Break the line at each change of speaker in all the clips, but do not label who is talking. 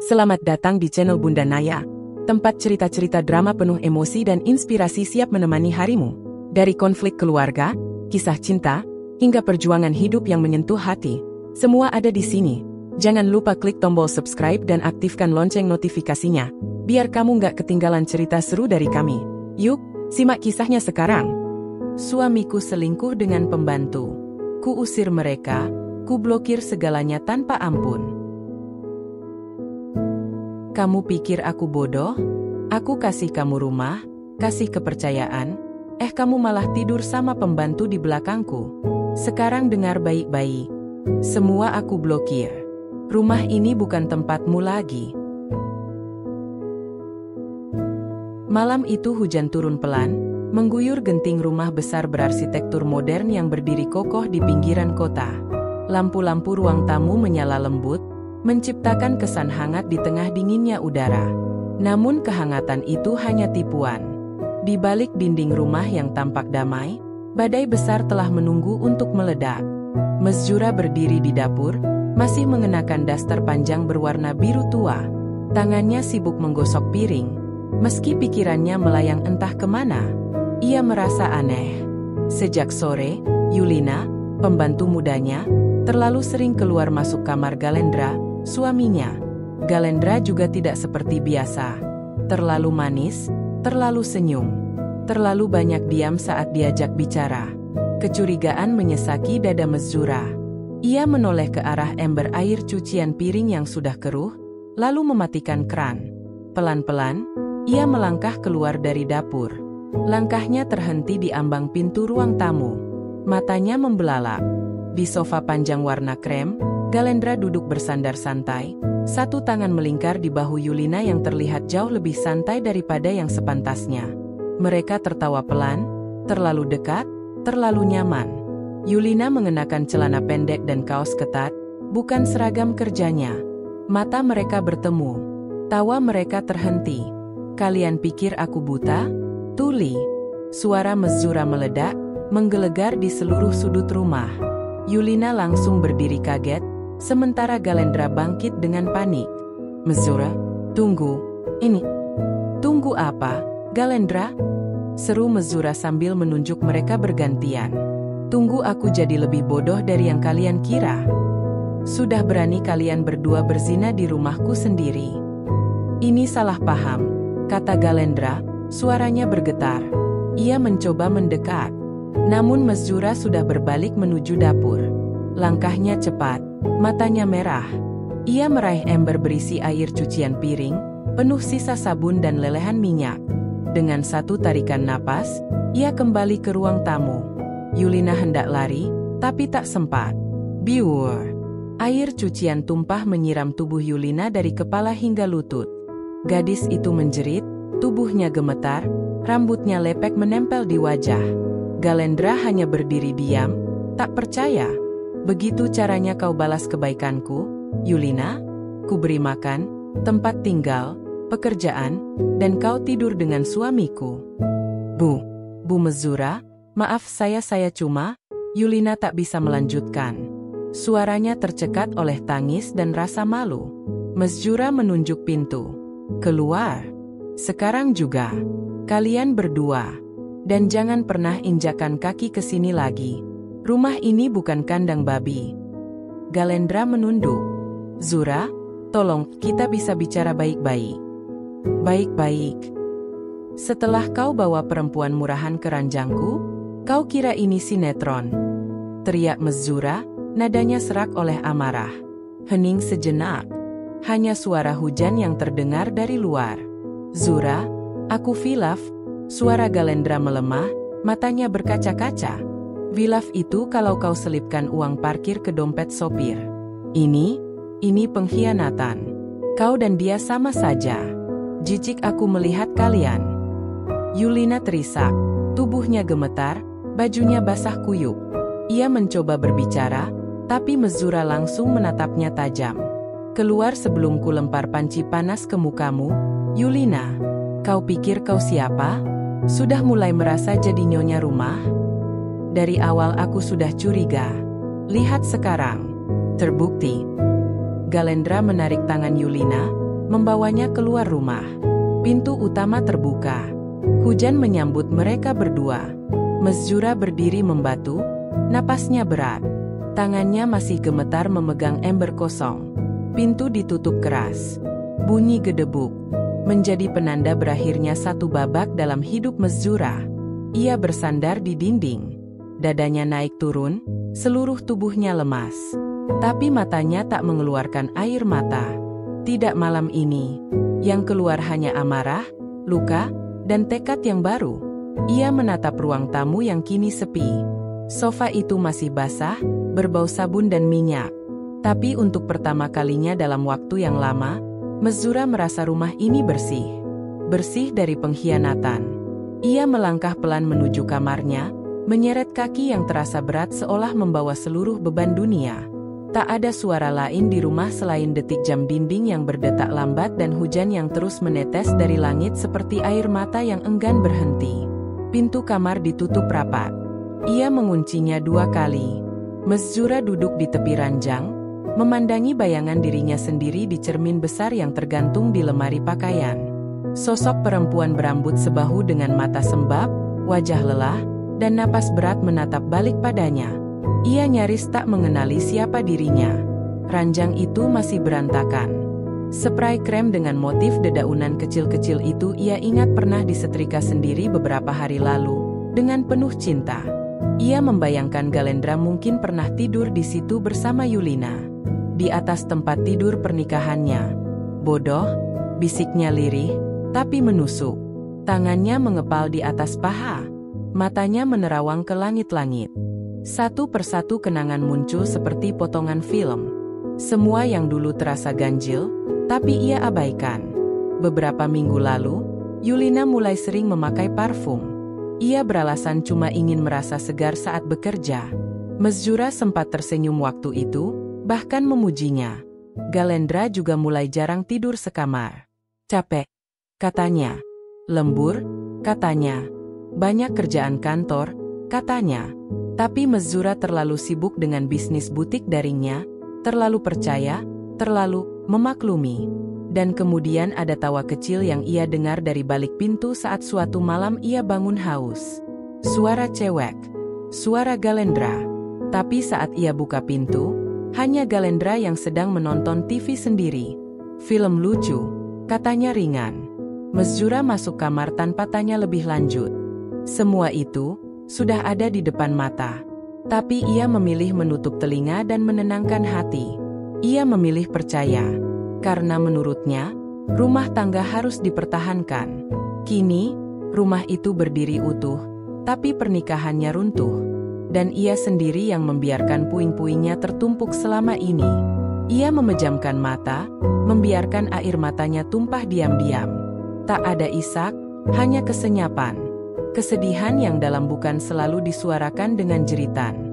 Selamat datang di channel Bunda Naya, tempat cerita-cerita drama penuh emosi dan inspirasi siap menemani harimu. Dari konflik keluarga, kisah cinta, hingga perjuangan hidup yang menyentuh hati, semua ada di sini. Jangan lupa klik tombol subscribe dan aktifkan lonceng notifikasinya, biar kamu nggak ketinggalan cerita seru dari kami. Yuk, simak kisahnya sekarang. Suamiku selingkuh dengan pembantu. Ku usir mereka, ku blokir segalanya tanpa ampun. Kamu pikir aku bodoh? Aku kasih kamu rumah, kasih kepercayaan, kamu malah tidur sama pembantu di belakangku. Sekarang dengar baik-baik. Semua aku blokir. Rumah ini bukan tempatmu lagi. Malam itu hujan turun pelan, mengguyur genting rumah besar berarsitektur modern yang berdiri kokoh di pinggiran kota. Lampu-lampu ruang tamu menyala lembut, menciptakan kesan hangat di tengah dinginnya udara. Namun kehangatan itu hanya tipuan. Di balik dinding rumah yang tampak damai, badai besar telah menunggu untuk meledak. Mesjura berdiri di dapur, masih mengenakan daster panjang berwarna biru tua. Tangannya sibuk menggosok piring, meski pikirannya melayang entah kemana. Ia merasa aneh. Sejak sore, Yulina, pembantu mudanya, terlalu sering keluar masuk kamar Galendra, suaminya. Galendra juga tidak seperti biasa. Terlalu manis, terlalu senyum, terlalu banyak diam saat diajak bicara. Kecurigaan menyesaki dada Mesjura. Ia menoleh ke arah ember air cucian piring yang sudah keruh, lalu mematikan keran. Pelan-pelan, ia melangkah keluar dari dapur. Langkahnya terhenti di ambang pintu ruang tamu. Matanya membelalak. Di sofa panjang warna krem, Galendra duduk bersandar santai. Satu tangan melingkar di bahu Yulina yang terlihat jauh lebih santai daripada yang sepantasnya. Mereka tertawa pelan, terlalu dekat, terlalu nyaman. Yulina mengenakan celana pendek dan kaos ketat, bukan seragam kerjanya. Mata mereka bertemu. Tawa mereka terhenti. Kalian pikir aku buta? Tuli. Suara Mesjura meledak, menggelegar di seluruh sudut rumah. Yulina langsung berdiri kaget, sementara Galendra bangkit dengan panik. Mesjura, tunggu. Ini. Tunggu apa, Galendra? Seru Mesjura sambil menunjuk mereka bergantian. Tunggu aku jadi lebih bodoh dari yang kalian kira. Sudah berani kalian berdua berzina di rumahku sendiri. Ini salah paham, kata Galendra, suaranya bergetar. Ia mencoba mendekat. Namun Mesjura sudah berbalik menuju dapur. Langkahnya cepat, matanya merah. Ia meraih ember berisi air cucian piring, penuh sisa sabun dan lelehan minyak. Dengan satu tarikan napas, ia kembali ke ruang tamu. Yulina hendak lari, tapi tak sempat. Biur. Air cucian tumpah menyiram tubuh Yulina dari kepala hingga lutut. Gadis itu menjerit, tubuhnya gemetar, rambutnya lepek menempel di wajah. Galendra hanya berdiri diam, tak percaya. Begitu caranya kau balas kebaikanku, Yulina? Ku beri makan, tempat tinggal, pekerjaan, dan kau tidur dengan suamiku. Bu Mesjura, maaf saya cuma, Yulina tak bisa melanjutkan. Suaranya tercekat oleh tangis dan rasa malu. Mesjura menunjuk pintu. Keluar. Sekarang juga. Kalian berdua. Dan jangan pernah injakan kaki ke sini lagi. Rumah ini bukan kandang babi. Galendra menunduk. Zura, tolong, kita bisa bicara baik-baik. Baik-baik. Setelah kau bawa perempuan murahan ke ranjangku, kau kira ini sinetron? Teriak Mesjura, nadanya serak oleh amarah. Hening sejenak. Hanya suara hujan yang terdengar dari luar. Zura, aku Vilaf. Suara Galendra melemah, matanya berkaca-kaca. Vilaf itu kalau kau selipkan uang parkir ke dompet sopir. Ini pengkhianatan. Kau dan dia sama saja. Jijik aku melihat kalian. Yulina terisak, tubuhnya gemetar, bajunya basah kuyup. Ia mencoba berbicara, tapi Mesjura langsung menatapnya tajam. Keluar sebelum ku lempar panci panas ke mukamu, Yulina. Kau pikir kau siapa? Sudah mulai merasa jadi nyonya rumah? Dari awal aku sudah curiga. Lihat sekarang. Terbukti. Galendra menarik tangan Yulina, membawanya keluar rumah. Pintu utama terbuka. Hujan menyambut mereka berdua. Mesjura berdiri membatu, napasnya berat. Tangannya masih gemetar memegang ember kosong. Pintu ditutup keras. Bunyi gedebuk menjadi penanda berakhirnya satu babak dalam hidup Mesjura. Ia bersandar di dinding. Dadanya naik turun, seluruh tubuhnya lemas. Tapi matanya tak mengeluarkan air mata. Tidak malam ini. Yang keluar hanya amarah, luka, dan tekad yang baru. Ia menatap ruang tamu yang kini sepi. Sofa itu masih basah, berbau sabun dan minyak. Tapi untuk pertama kalinya dalam waktu yang lama, Mesjura merasa rumah ini bersih. Bersih dari pengkhianatan. Ia melangkah pelan menuju kamarnya, menyeret kaki yang terasa berat seolah membawa seluruh beban dunia. Tak ada suara lain di rumah selain detik jam dinding yang berdetak lambat dan hujan yang terus menetes dari langit seperti air mata yang enggan berhenti. Pintu kamar ditutup rapat. Ia menguncinya 2 kali. Mesjura duduk di tepi ranjang, memandangi bayangan dirinya sendiri di cermin besar yang tergantung di lemari pakaian. Sosok perempuan berambut sebahu dengan mata sembab, wajah lelah, dan napas berat menatap balik padanya. Ia nyaris tak mengenali siapa dirinya. Ranjang itu masih berantakan. Spray krem dengan motif dedaunan kecil-kecil itu ia ingat pernah disetrika sendiri beberapa hari lalu, dengan penuh cinta. Ia membayangkan Galendra mungkin pernah tidur di situ bersama Yulina. Di atas tempat tidur pernikahannya. Bodoh, bisiknya lirih, tapi menusuk. Tangannya mengepal di atas paha. Matanya menerawang ke langit-langit. Satu persatu kenangan muncul seperti potongan film. Semua yang dulu terasa ganjil, tapi ia abaikan. Beberapa minggu lalu, Yulina mulai sering memakai parfum. Ia beralasan cuma ingin merasa segar saat bekerja. Mesjura sempat tersenyum waktu itu, bahkan memujinya. Galendra juga mulai jarang tidur sekamar. Capek, katanya. Lembur, katanya. Banyak kerjaan kantor, katanya. Tapi Mesjura terlalu sibuk dengan bisnis butik daringnya, terlalu percaya, terlalu memaklumi. Dan kemudian ada tawa kecil yang ia dengar dari balik pintu saat suatu malam ia bangun haus. Suara cewek, suara Galendra. Tapi saat ia buka pintu, hanya Galendra yang sedang menonton TV sendiri. Film lucu, katanya ringan. Mesjura masuk kamar tanpa tanya lebih lanjut. Semua itu sudah ada di depan mata. Tapi ia memilih menutup telinga dan menenangkan hati. Ia memilih percaya. Karena menurutnya, rumah tangga harus dipertahankan. Kini, rumah itu berdiri utuh, tapi pernikahannya runtuh. Dan ia sendiri yang membiarkan puing-puingnya tertumpuk selama ini. Ia memejamkan mata, membiarkan air matanya tumpah diam-diam. Tak ada isak, hanya kesenyapan. Kesedihan yang dalam bukan selalu disuarakan dengan jeritan.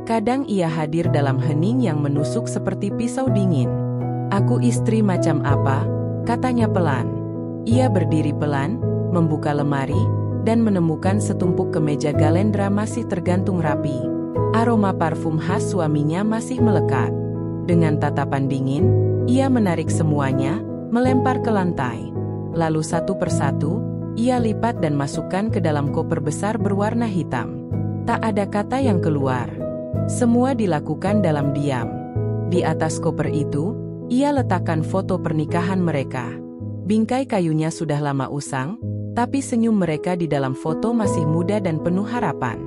Kadang ia hadir dalam hening yang menusuk seperti pisau dingin. Aku istri macam apa? Katanya pelan. Ia berdiri pelan, membuka lemari, dan menemukan setumpuk kemeja Galendra masih tergantung rapi. Aroma parfum khas suaminya masih melekat. Dengan tatapan dingin, ia menarik semuanya, melempar ke lantai. Lalu satu persatu, ia lipat dan masukkan ke dalam koper besar berwarna hitam. Tak ada kata yang keluar. Semua dilakukan dalam diam. Di atas koper itu, ia letakkan foto pernikahan mereka. Bingkai kayunya sudah lama usang, tapi senyum mereka di dalam foto masih muda dan penuh harapan.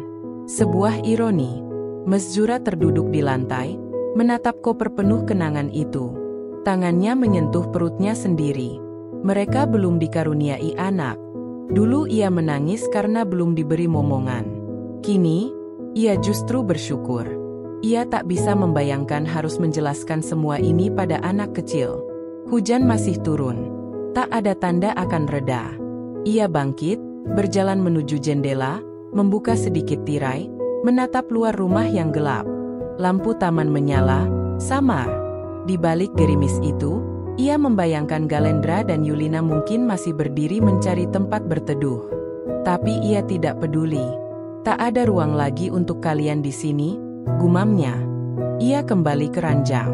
Sebuah ironi. Mesjura terduduk di lantai, menatap koper penuh kenangan itu. Tangannya menyentuh perutnya sendiri. Mereka belum dikaruniai anak. Dulu ia menangis karena belum diberi momongan. Kini, ia justru bersyukur. Ia tak bisa membayangkan harus menjelaskan semua ini pada anak kecil. Hujan masih turun. Tak ada tanda akan reda. Ia bangkit, berjalan menuju jendela, membuka sedikit tirai, menatap luar rumah yang gelap. Lampu taman menyala, samar. Di balik gerimis itu, ia membayangkan Galendra dan Yulina mungkin masih berdiri mencari tempat berteduh. Tapi ia tidak peduli. Tak ada ruang lagi untuk kalian di sini, gumamnya. Ia kembali ke ranjang.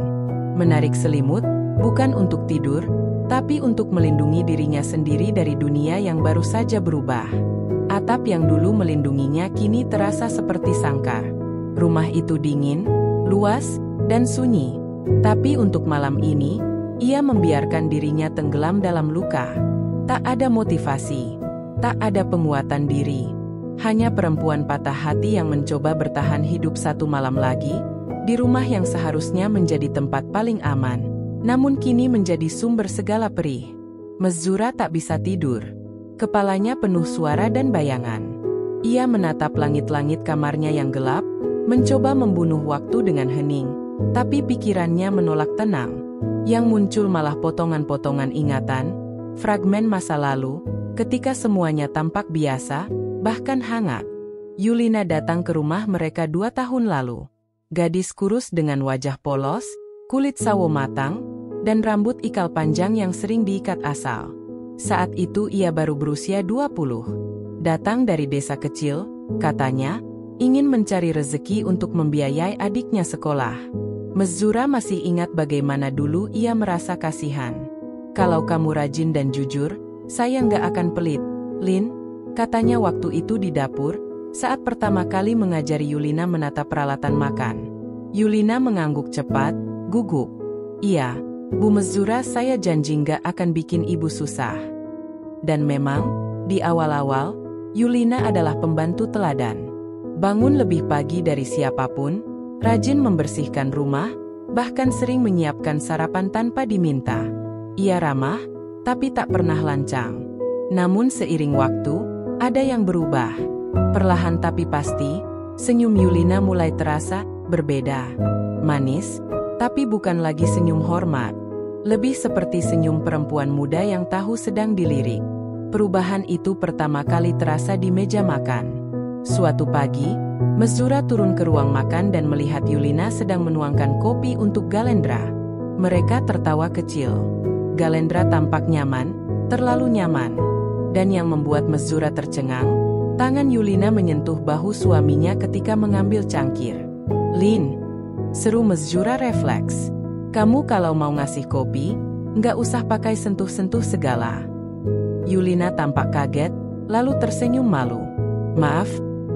Menarik selimut, bukan untuk tidur, tapi untuk melindungi dirinya sendiri dari dunia yang baru saja berubah. Atap yang dulu melindunginya kini terasa seperti sangkar. Rumah itu dingin, luas, dan sunyi. Tapi untuk malam ini, ia membiarkan dirinya tenggelam dalam luka. Tak ada motivasi, tak ada penguatan diri. Hanya perempuan patah hati yang mencoba bertahan hidup satu malam lagi, di rumah yang seharusnya menjadi tempat paling aman, namun kini menjadi sumber segala perih. Mezura tak bisa tidur. Kepalanya penuh suara dan bayangan. Ia menatap langit-langit kamarnya yang gelap, mencoba membunuh waktu dengan hening, tapi pikirannya menolak tenang. Yang muncul malah potongan-potongan ingatan, fragmen masa lalu, ketika semuanya tampak biasa, bahkan hangat. Yulina datang ke rumah mereka 2 tahun lalu. Gadis kurus dengan wajah polos, kulit sawo matang, dan rambut ikal panjang yang sering diikat asal. Saat itu ia baru berusia 20. Datang dari desa kecil, katanya, ingin mencari rezeki untuk membiayai adiknya sekolah. Mezura masih ingat bagaimana dulu ia merasa kasihan. Kalau kamu rajin dan jujur, saya nggak akan pelit, Lin, katanya waktu itu di dapur, saat pertama kali mengajari Yulina menata peralatan makan. Yulina mengangguk cepat, gugup. Iya, Bu Mezura, saya janji nggak akan bikin ibu susah. Dan memang, di awal-awal, Yulina adalah pembantu teladan. Bangun lebih pagi dari siapapun, rajin membersihkan rumah, bahkan sering menyiapkan sarapan tanpa diminta. Ia ramah, tapi tak pernah lancang. Namun seiring waktu, ada yang berubah. Perlahan tapi pasti, senyum Yulina mulai terasa berbeda. Manis, tapi bukan lagi senyum hormat. Lebih seperti senyum perempuan muda yang tahu sedang dilirik. Perubahan itu pertama kali terasa di meja makan. Suatu pagi, Mezura turun ke ruang makan dan melihat Yulina sedang menuangkan kopi untuk Galendra. Mereka tertawa kecil. Galendra tampak nyaman, terlalu nyaman. Dan yang membuat Mezura tercengang, tangan Yulina menyentuh bahu suaminya ketika mengambil cangkir. Lin, seru Mezura refleks. Kamu kalau mau ngasih kopi, nggak usah pakai sentuh-sentuh segala. Yulina tampak kaget, lalu tersenyum malu. Maaf,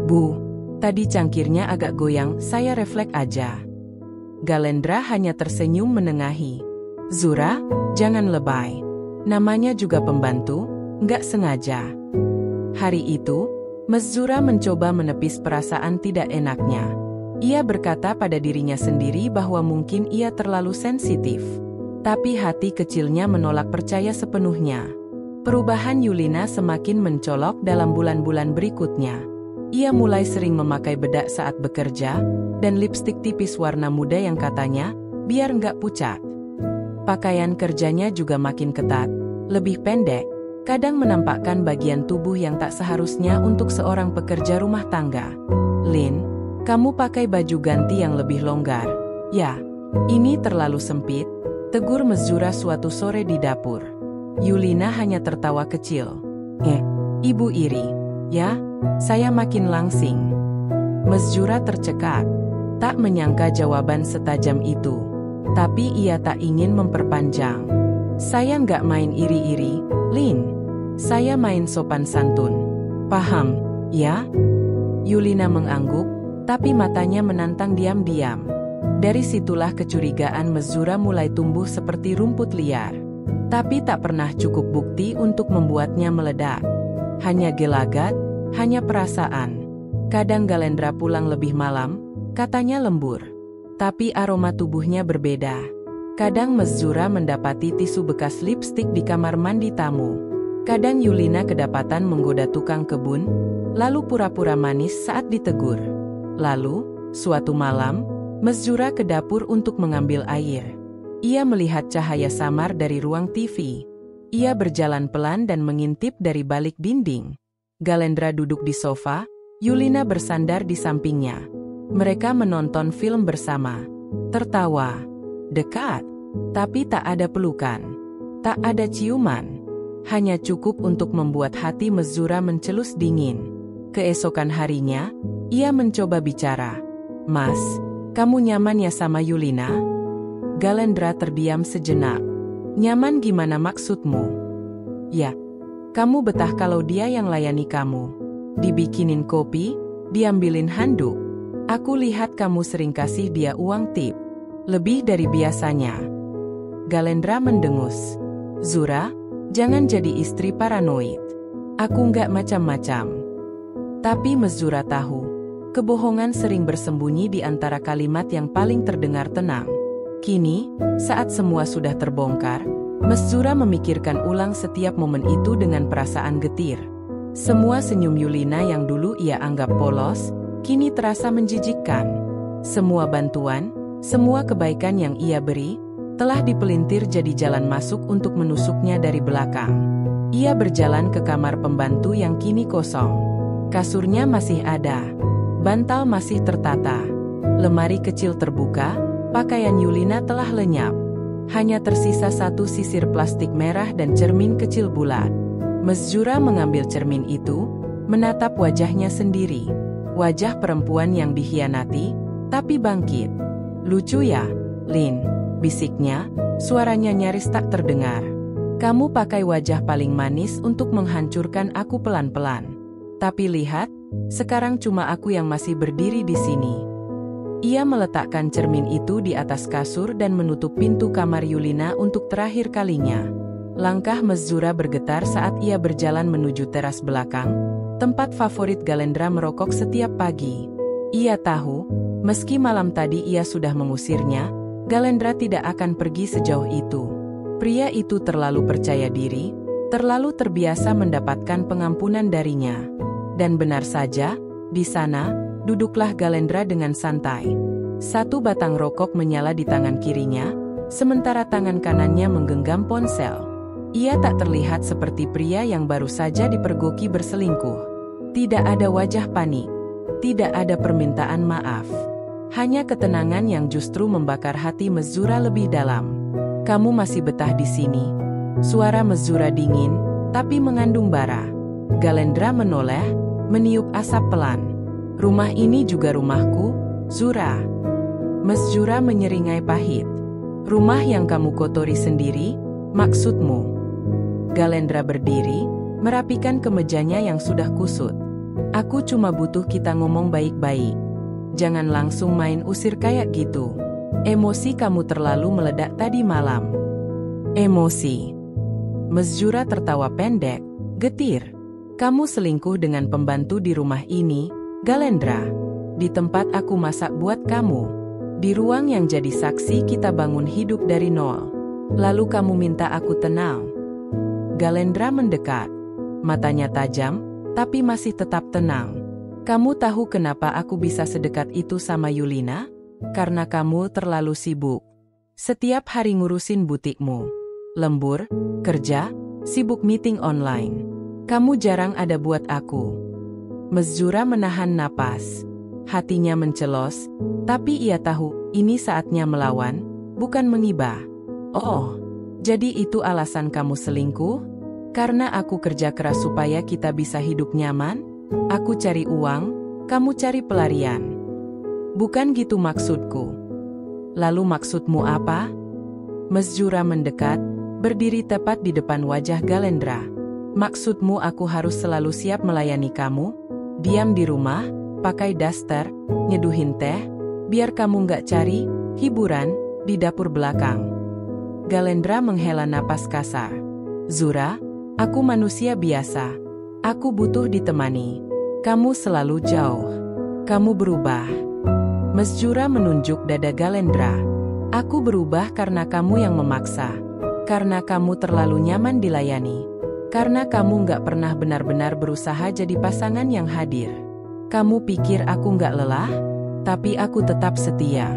Bu, tadi cangkirnya agak goyang, saya refleks aja. Galendra hanya tersenyum menengahi. Zura, jangan lebay. Namanya juga pembantu, nggak sengaja. Hari itu, Mezura mencoba menepis perasaan tidak enaknya. Ia berkata pada dirinya sendiri bahwa mungkin ia terlalu sensitif. Tapi hati kecilnya menolak percaya sepenuhnya. Perubahan Yulina semakin mencolok dalam bulan-bulan berikutnya. Ia mulai sering memakai bedak saat bekerja, dan lipstik tipis warna muda yang katanya, biar nggak pucat. Pakaian kerjanya juga makin ketat, lebih pendek, kadang menampakkan bagian tubuh yang tak seharusnya untuk seorang pekerja rumah tangga. Lin, kamu pakai baju ganti yang lebih longgar. Ya, ini terlalu sempit, tegur Mezura suatu sore di dapur. Yulina hanya tertawa kecil. Ibu iri. Ya, saya makin langsing. Mezura tercekat, tak menyangka jawaban setajam itu. Tapi ia tak ingin memperpanjang. Saya nggak main iri-iri, Lin. Saya main sopan santun. Paham, ya? Yulina mengangguk, tapi matanya menantang diam-diam. Dari situlah kecurigaan Mezura mulai tumbuh seperti rumput liar. Tapi tak pernah cukup bukti untuk membuatnya meledak. Hanya gelagat, hanya perasaan. Kadang Galendra pulang lebih malam, katanya lembur. Tapi aroma tubuhnya berbeda. Kadang Mezura mendapati tisu bekas lipstik di kamar mandi tamu. Kadang Yulina kedapatan menggoda tukang kebun, lalu pura-pura manis saat ditegur. Lalu, suatu malam, Mezura ke dapur untuk mengambil air. Ia melihat cahaya samar dari ruang TV. Ia berjalan pelan dan mengintip dari balik dinding. Galendra duduk di sofa, Yulina bersandar di sampingnya. Mereka menonton film bersama. Tertawa. Dekat. Tapi tak ada pelukan. Tak ada ciuman. Hanya cukup untuk membuat hati Mezura mencelus dingin. Keesokan harinya, ia mencoba bicara. Mas, kamu nyaman ya sama Yulina? Galendra terdiam sejenak. Nyaman gimana maksudmu? Ya, kamu betah kalau dia yang layani kamu. Dibikinin kopi, diambilin handuk. Aku lihat kamu sering kasih dia uang tip. Lebih dari biasanya. Galendra mendengus. Zura, jangan jadi istri paranoid. Aku nggak macam-macam. Tapi Mes Zura tahu, kebohongan sering bersembunyi di antara kalimat yang paling terdengar tenang. Kini, saat semua sudah terbongkar, Mes Zura memikirkan ulang setiap momen itu dengan perasaan getir. Semua senyum Yulina yang dulu ia anggap polos, kini terasa menjijikkan. Semua bantuan, semua kebaikan yang ia beri, telah dipelintir jadi jalan masuk untuk menusuknya dari belakang. Ia berjalan ke kamar pembantu yang kini kosong. Kasurnya masih ada, bantal masih tertata, lemari kecil terbuka, pakaian Yulina telah lenyap. Hanya tersisa satu sisir plastik merah dan cermin kecil bulat. Mes Zura mengambil cermin itu, menatap wajahnya sendiri. Wajah perempuan yang dikhianati, tapi bangkit. Lucu ya, Lin, bisiknya, suaranya nyaris tak terdengar. Kamu pakai wajah paling manis untuk menghancurkan aku pelan-pelan. Tapi lihat, sekarang cuma aku yang masih berdiri di sini. Ia meletakkan cermin itu di atas kasur dan menutup pintu kamar Yulina untuk terakhir kalinya. Langkah Mes Zura bergetar saat ia berjalan menuju teras belakang, tempat favorit Galendra merokok setiap pagi. Ia tahu, meski malam tadi ia sudah mengusirnya, Galendra tidak akan pergi sejauh itu. Pria itu terlalu percaya diri, terlalu terbiasa mendapatkan pengampunan darinya. Dan benar saja, di sana, duduklah Galendra dengan santai. Satu batang rokok menyala di tangan kirinya, sementara tangan kanannya menggenggam ponsel. Ia tak terlihat seperti pria yang baru saja dipergoki berselingkuh. Tidak ada wajah panik, tidak ada permintaan maaf. Hanya ketenangan yang justru membakar hati Mes Zura lebih dalam. Kamu masih betah di sini? Suara Mes Zura dingin, tapi mengandung bara. Galendra menoleh, meniup asap pelan. Rumah ini juga rumahku, Zura. Mes Zura menyeringai pahit. Rumah yang kamu kotori sendiri, maksudmu? Galendra berdiri, merapikan kemejanya yang sudah kusut. Aku cuma butuh kita ngomong baik-baik. Jangan langsung main usir kayak gitu. Emosi kamu terlalu meledak tadi malam. Emosi? Mes Zura tertawa pendek, getir. Kamu selingkuh dengan pembantu di rumah ini, Galendra. Di tempat aku masak buat kamu. Di ruang yang jadi saksi kita bangun hidup dari nol. Lalu kamu minta aku tenang. Galendra mendekat. Matanya tajam, tapi masih tetap tenang. Kamu tahu kenapa aku bisa sedekat itu sama Yulina? Karena kamu terlalu sibuk. Setiap hari ngurusin butikmu. Lembur, kerja, sibuk meeting online. Kamu jarang ada buat aku. Mes Zura menahan napas. Hatinya mencelos, tapi ia tahu ini saatnya melawan, bukan mengibah. Oh, jadi itu alasan kamu selingkuh? Karena aku kerja keras supaya kita bisa hidup nyaman? Aku cari uang, kamu cari pelarian. Bukan gitu maksudku. Lalu maksudmu apa? Mes Zura mendekat, berdiri tepat di depan wajah Galendra. Maksudmu aku harus selalu siap melayani kamu? Diam di rumah, pakai daster, nyeduhin teh, biar kamu nggak cari hiburan di dapur belakang. Galendra menghela napas kasar. Zura, aku manusia biasa. Aku butuh ditemani. Kamu selalu jauh. Kamu berubah. Mes Zura menunjuk dada Galendra. Aku berubah karena kamu yang memaksa. Karena kamu terlalu nyaman dilayani. Karena kamu nggak pernah benar-benar berusaha jadi pasangan yang hadir. Kamu pikir aku nggak lelah? Tapi aku tetap setia.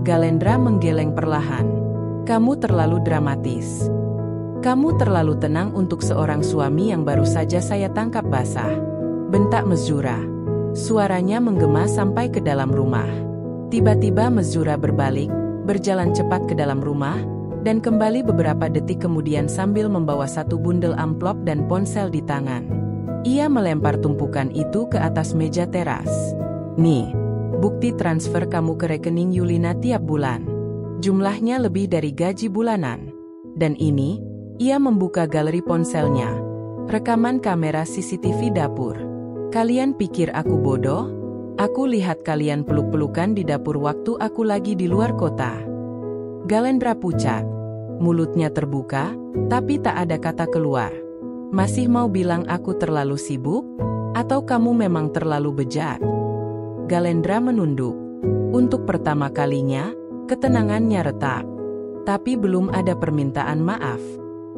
Galendra menggeleng perlahan. Kamu terlalu dramatis. Kamu terlalu tenang untuk seorang suami yang baru saja saya tangkap basah. Bentak Mes Zura. Suaranya menggema sampai ke dalam rumah. Tiba-tiba Mes Zura berbalik, berjalan cepat ke dalam rumah, dan kembali beberapa detik kemudian sambil membawa satu bundel amplop dan ponsel di tangan. Ia melempar tumpukan itu ke atas meja teras. Nih, bukti transfer kamu ke rekening Yulina tiap bulan. Jumlahnya lebih dari gaji bulanan. Dan ini, ia membuka galeri ponselnya. Rekaman kamera CCTV dapur. Kalian pikir aku bodoh? Aku lihat kalian peluk-pelukan di dapur waktu aku lagi di luar kota. Galendra pucat. Mulutnya terbuka, tapi tak ada kata keluar. Masih mau bilang aku terlalu sibuk? Atau kamu memang terlalu bejat? Galendra menunduk. Untuk pertama kalinya, ketenangannya retak. Tapi belum ada permintaan maaf.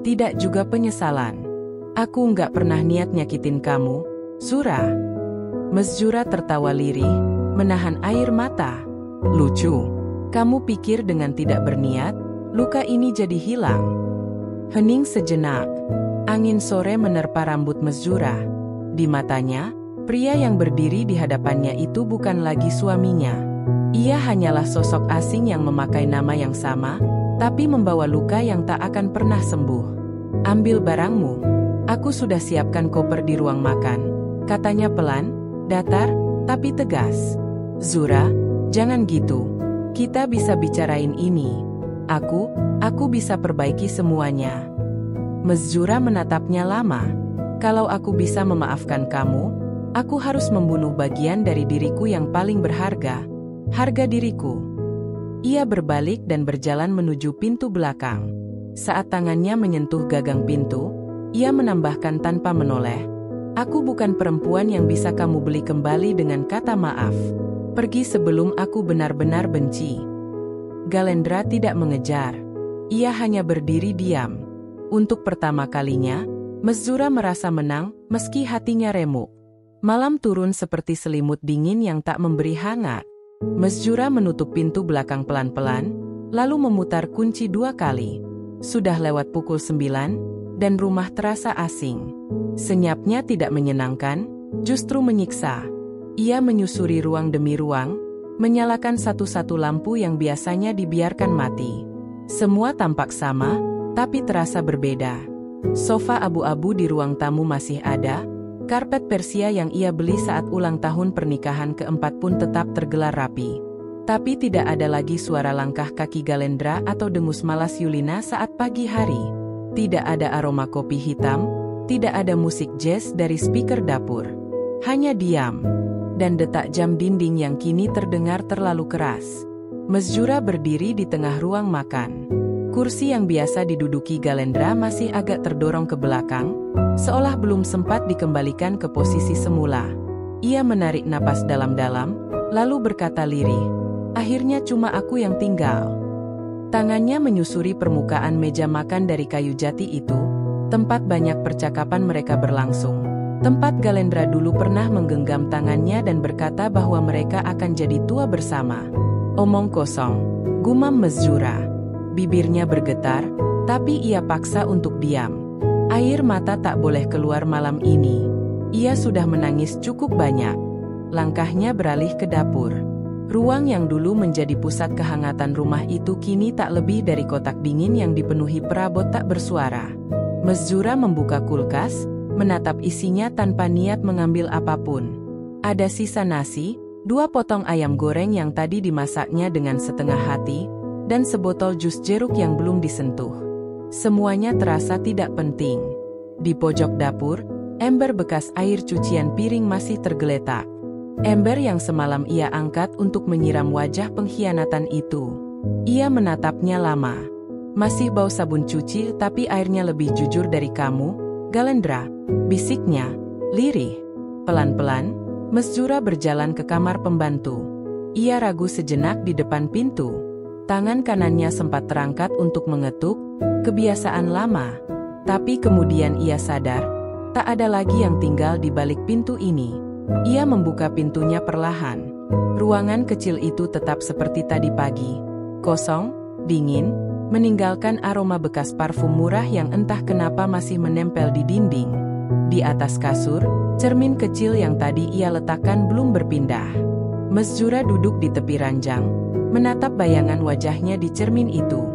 Tidak juga penyesalan. Aku nggak pernah niat nyakitin kamu, Zura. Mesjura tertawa lirih, menahan air mata. Lucu. Kamu pikir dengan tidak berniat, luka ini jadi hilang? Hening sejenak. Angin sore menerpa rambut Mesjura. Di matanya, pria yang berdiri di hadapannya itu bukan lagi suaminya. Ia hanyalah sosok asing yang memakai nama yang sama, tapi membawa luka yang tak akan pernah sembuh. Ambil barangmu. Aku sudah siapkan koper di ruang makan, katanya pelan, datar, tapi tegas. Zura, jangan gitu. Kita bisa bicarain ini. Aku bisa perbaiki semuanya. Mesjura menatapnya lama. Kalau aku bisa memaafkan kamu, aku harus membunuh bagian dari diriku yang paling berharga, harga diriku. Ia berbalik dan berjalan menuju pintu belakang. Saat tangannya menyentuh gagang pintu, ia menambahkan tanpa menoleh, "Aku bukan perempuan yang bisa kamu beli kembali dengan kata maaf. Pergi sebelum aku benar-benar benci." Galendra tidak mengejar. Ia hanya berdiri diam. Untuk pertama kalinya, Mesjura merasa menang meski hatinya remuk. Malam turun seperti selimut dingin yang tak memberi hangat. Mesjura menutup pintu belakang pelan-pelan, lalu memutar kunci 2 kali. Sudah lewat pukul 9, dan rumah terasa asing. Senyapnya tidak menyenangkan, justru menyiksa. Ia menyusuri ruang demi ruang, menyalakan satu-satu lampu yang biasanya dibiarkan mati. Semua tampak sama, tapi terasa berbeda. Sofa abu-abu di ruang tamu masih ada, karpet Persia yang ia beli saat ulang tahun pernikahan keempat pun tetap tergelar rapi. Tapi tidak ada lagi suara langkah kaki Galendra atau dengus malas Yulina saat pagi hari. Tidak ada aroma kopi hitam, tidak ada musik jazz dari speaker dapur. Hanya diam, dan detak jam dinding yang kini terdengar terlalu keras. Mesjura berdiri di tengah ruang makan. Kursi yang biasa diduduki Galendra masih agak terdorong ke belakang, seolah belum sempat dikembalikan ke posisi semula. Ia menarik napas dalam-dalam, lalu berkata lirih, "Akhirnya cuma aku yang tinggal." Tangannya menyusuri permukaan meja makan dari kayu jati itu, tempat banyak percakapan mereka berlangsung. Tempat Galendra dulu pernah menggenggam tangannya dan berkata bahwa mereka akan jadi tua bersama. Omong kosong, gumam Mesjura. Bibirnya bergetar, tapi ia paksa untuk diam. Air mata tak boleh keluar malam ini. Ia sudah menangis cukup banyak. Langkahnya beralih ke dapur. Ruang yang dulu menjadi pusat kehangatan rumah itu kini tak lebih dari kotak dingin yang dipenuhi perabot tak bersuara. Mesjura membuka kulkas, menatap isinya tanpa niat mengambil apapun. Ada sisa nasi, 2 potong ayam goreng yang tadi dimasaknya dengan setengah hati, dan sebotol jus jeruk yang belum disentuh. Semuanya terasa tidak penting. Di pojok dapur, ember bekas air cucian piring masih tergeletak. Ember yang semalam ia angkat untuk menyiram wajah pengkhianatan itu. Ia menatapnya lama. "Masih bau sabun cuci tapi airnya lebih jujur dari kamu, Galendra," bisiknya, lirih. Pelan-pelan, Mesjura berjalan ke kamar pembantu. Ia ragu sejenak di depan pintu. Tangan kanannya sempat terangkat untuk mengetuk, kebiasaan lama. Tapi kemudian ia sadar, tak ada lagi yang tinggal di balik pintu ini. Ia membuka pintunya perlahan. Ruangan kecil itu tetap seperti tadi pagi. Kosong, dingin, meninggalkan aroma bekas parfum murah yang entah kenapa masih menempel di dinding. Di atas kasur, cermin kecil yang tadi ia letakkan belum berpindah. Mesjura duduk di tepi ranjang, menatap bayangan wajahnya di cermin itu.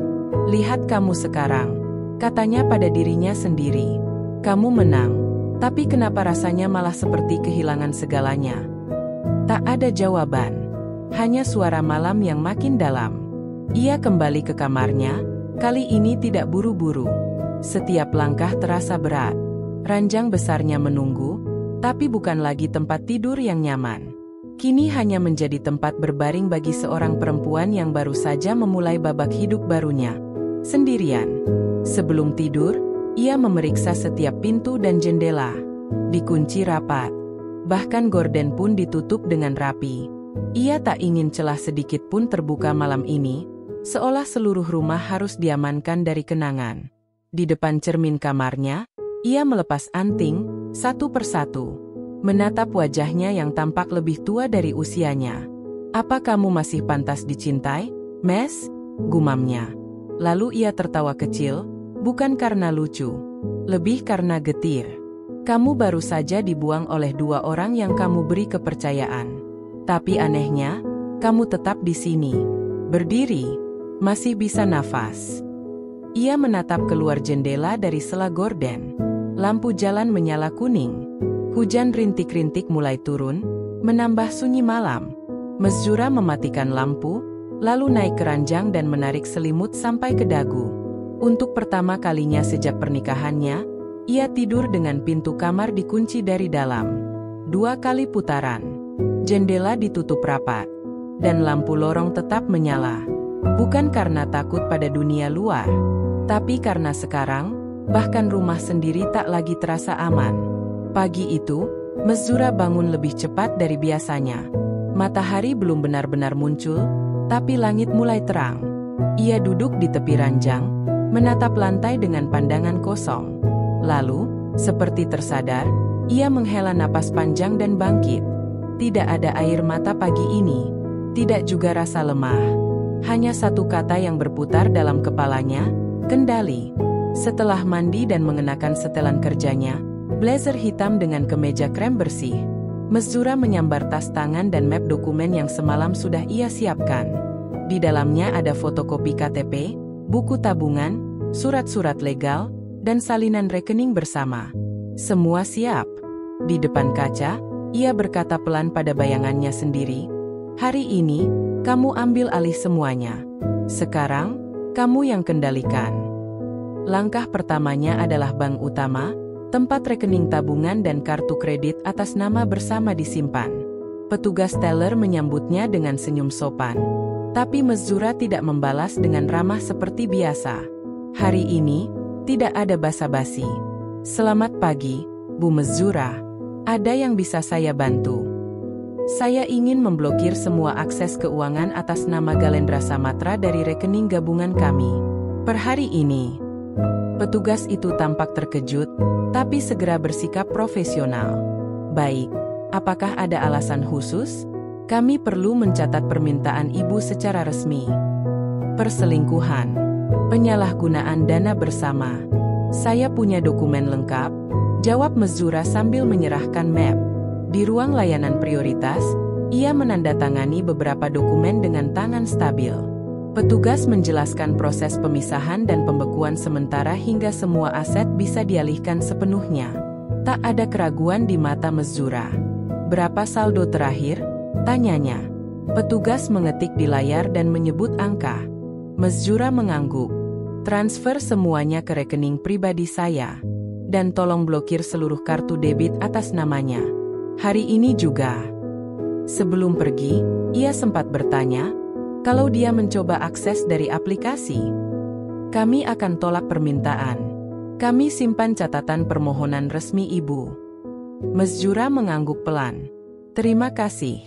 "Lihat kamu sekarang," katanya pada dirinya sendiri. "Kamu menang. Tapi kenapa rasanya malah seperti kehilangan segalanya?" Tak ada jawaban. Hanya suara malam yang makin dalam. Ia kembali ke kamarnya, Kali ini tidak buru-buru. Setiap langkah terasa berat. Ranjang besarnya menunggu, tapi bukan lagi tempat tidur yang nyaman. Kini hanya menjadi tempat berbaring bagi seorang perempuan yang baru saja memulai babak hidup barunya. Sendirian. Sebelum tidur, ia memeriksa setiap pintu dan jendela. Dikunci rapat. Bahkan gorden pun ditutup dengan rapi. Ia tak ingin celah sedikit pun terbuka malam ini, seolah seluruh rumah harus diamankan dari kenangan. Di depan cermin kamarnya, ia melepas anting, satu persatu. Menatap wajahnya yang tampak lebih tua dari usianya. "Apa kamu masih pantas dicintai, Mes?" gumamnya. Lalu ia tertawa kecil, bukan karena lucu, lebih karena getir. "Kamu baru saja dibuang oleh dua orang yang kamu beri kepercayaan. Tapi anehnya, kamu tetap di sini, berdiri, masih bisa nafas." Ia menatap keluar jendela dari sela gorden. Lampu jalan menyala kuning. Hujan rintik-rintik mulai turun, menambah sunyi malam. Mesjura mematikan lampu, lalu naik ke ranjang dan menarik selimut sampai ke dagu. Untuk pertama kalinya sejak pernikahannya, ia tidur dengan pintu kamar dikunci dari dalam. 2 kali putaran. Jendela ditutup rapat, dan lampu lorong tetap menyala. Bukan karena takut pada dunia luar, tapi karena sekarang, bahkan rumah sendiri tak lagi terasa aman. Pagi itu, Mesjura bangun lebih cepat dari biasanya. Matahari belum benar-benar muncul, tapi langit mulai terang. Ia duduk di tepi ranjang, menatap lantai dengan pandangan kosong. Lalu, seperti tersadar, ia menghela napas panjang dan bangkit. Tidak ada air mata pagi ini, tidak juga rasa lemah. Hanya satu kata yang berputar dalam kepalanya, kendali. Setelah mandi dan mengenakan setelan kerjanya, blazer hitam dengan kemeja krem bersih, Mesjura menyambar tas tangan dan map dokumen yang semalam sudah ia siapkan. Di dalamnya ada fotokopi KTP, buku tabungan, surat-surat legal, dan salinan rekening bersama. Semua siap. Di depan kaca, ia berkata pelan pada bayangannya sendiri, "Hari ini, kamu ambil alih semuanya. Sekarang, kamu yang kendalikan." Langkah pertamanya adalah bank utama, tempat rekening tabungan dan kartu kredit atas nama bersama disimpan. Petugas teller menyambutnya dengan senyum sopan. Tapi Mesjura tidak membalas dengan ramah seperti biasa. "Hari ini, tidak ada basa-basi." "Selamat pagi, Bu Mesjura. Ada yang bisa saya bantu?" "Saya ingin memblokir semua akses keuangan atas nama Galendra Samatra dari rekening gabungan kami. Per hari ini." Petugas itu tampak terkejut, tapi segera bersikap profesional. "Baik, apakah ada alasan khusus? Kami perlu mencatat permintaan Ibu secara resmi." "Perselingkuhan, penyalahgunaan dana bersama. Saya punya dokumen lengkap," jawab Mesjura sambil menyerahkan map. Di ruang layanan prioritas, ia menandatangani beberapa dokumen dengan tangan stabil. Petugas menjelaskan proses pemisahan dan pembekuan sementara hingga semua aset bisa dialihkan sepenuhnya. Tak ada keraguan di mata Mesjura. "Berapa saldo terakhir?" tanyanya. Petugas mengetik di layar dan menyebut angka. Mesjura mengangguk. "Transfer semuanya ke rekening pribadi saya. Dan tolong blokir seluruh kartu debit atas namanya. Hari ini juga." Sebelum pergi, ia sempat bertanya, kalau dia mencoba akses dari aplikasi, "Kami akan tolak permintaan. Kami simpan catatan permohonan resmi Ibu." Mesjura mengangguk pelan. "Terima kasih.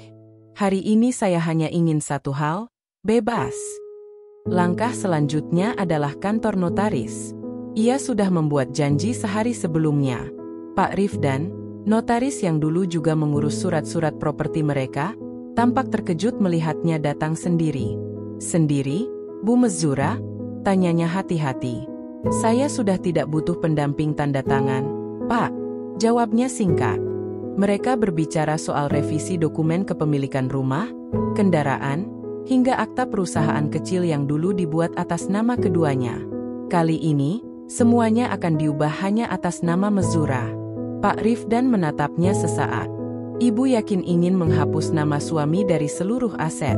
Hari ini saya hanya ingin satu hal, bebas." Langkah selanjutnya adalah kantor notaris. Ia sudah membuat janji sehari sebelumnya. Pak Rifdan, notaris yang dulu juga mengurus surat-surat properti mereka, tampak terkejut melihatnya datang sendiri. "Sendiri, Bu Mesjura?" tanyanya hati-hati. "Saya sudah tidak butuh pendamping tanda tangan, Pak," jawabnya singkat. Mereka berbicara soal revisi dokumen kepemilikan rumah, kendaraan, hingga akta perusahaan kecil yang dulu dibuat atas nama keduanya. Kali ini, semuanya akan diubah hanya atas nama Mesjura. Pak Rifdan menatapnya sesaat. "Ibu yakin ingin menghapus nama suami dari seluruh aset?"